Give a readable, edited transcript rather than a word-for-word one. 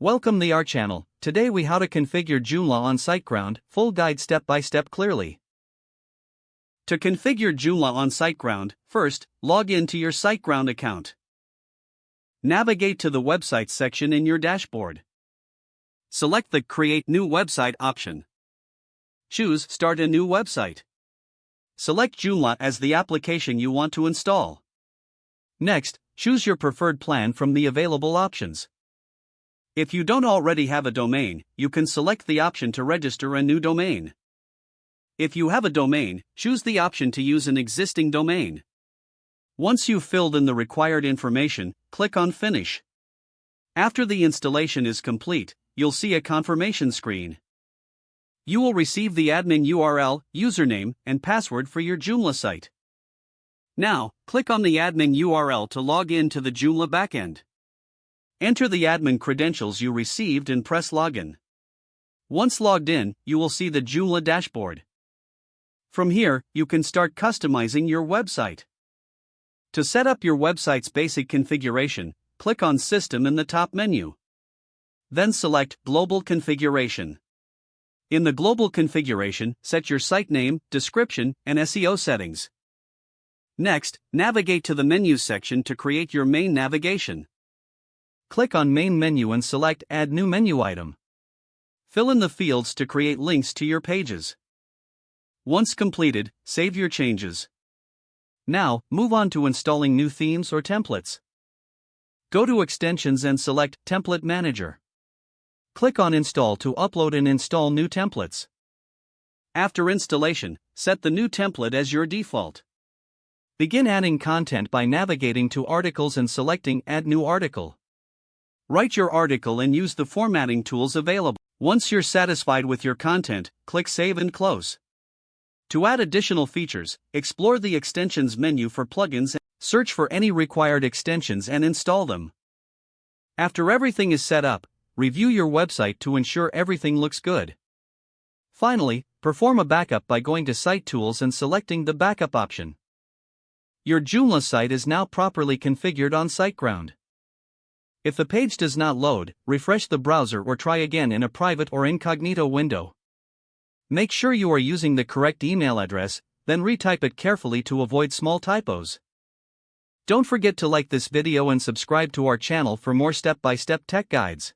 Welcome to our channel. Today we how to configure Joomla on SiteGround, full guide step by step clearly. To configure Joomla on SiteGround, first, log in to your SiteGround account. Navigate to the websites section in your dashboard. Select the Create New Website option. Choose Start a New Website. Select Joomla as the application you want to install. Next, choose your preferred plan from the available options. If you don't already have a domain, you can select the option to register a new domain. If you have a domain, choose the option to use an existing domain. Once you've filled in the required information, click on Finish. After the installation is complete, you'll see a confirmation screen. You will receive the admin URL, username, and password for your Joomla site. Now, click on the admin URL to log in to the Joomla backend. Enter the admin credentials you received and press Login. Once logged in, you will see the Joomla dashboard. From here, you can start customizing your website. To set up your website's basic configuration, click on System in the top menu. Then select Global Configuration. In the Global Configuration, set your site name, description, and SEO settings. Next, navigate to the Menus section to create your main navigation. Click on Main Menu and select Add New Menu Item. Fill in the fields to create links to your pages. Once completed, save your changes. Now, move on to installing new themes or templates. Go to Extensions and select Template Manager. Click on Install to upload and install new templates. After installation, set the new template as your default. Begin adding content by navigating to Articles and selecting Add New Article. Write your article and use the formatting tools available. Once you're satisfied with your content, click Save and Close. To add additional features, explore the Extensions menu for plugins and search for any required extensions and install them. After everything is set up, review your website to ensure everything looks good. Finally, perform a backup by going to Site Tools and selecting the Backup option. Your Joomla site is now properly configured on SiteGround. If the page does not load, refresh the browser or try again in a private or incognito window. Make sure you are using the correct email address, then retype it carefully to avoid small typos. Don't forget to like this video and subscribe to our channel for more step-by-step tech guides.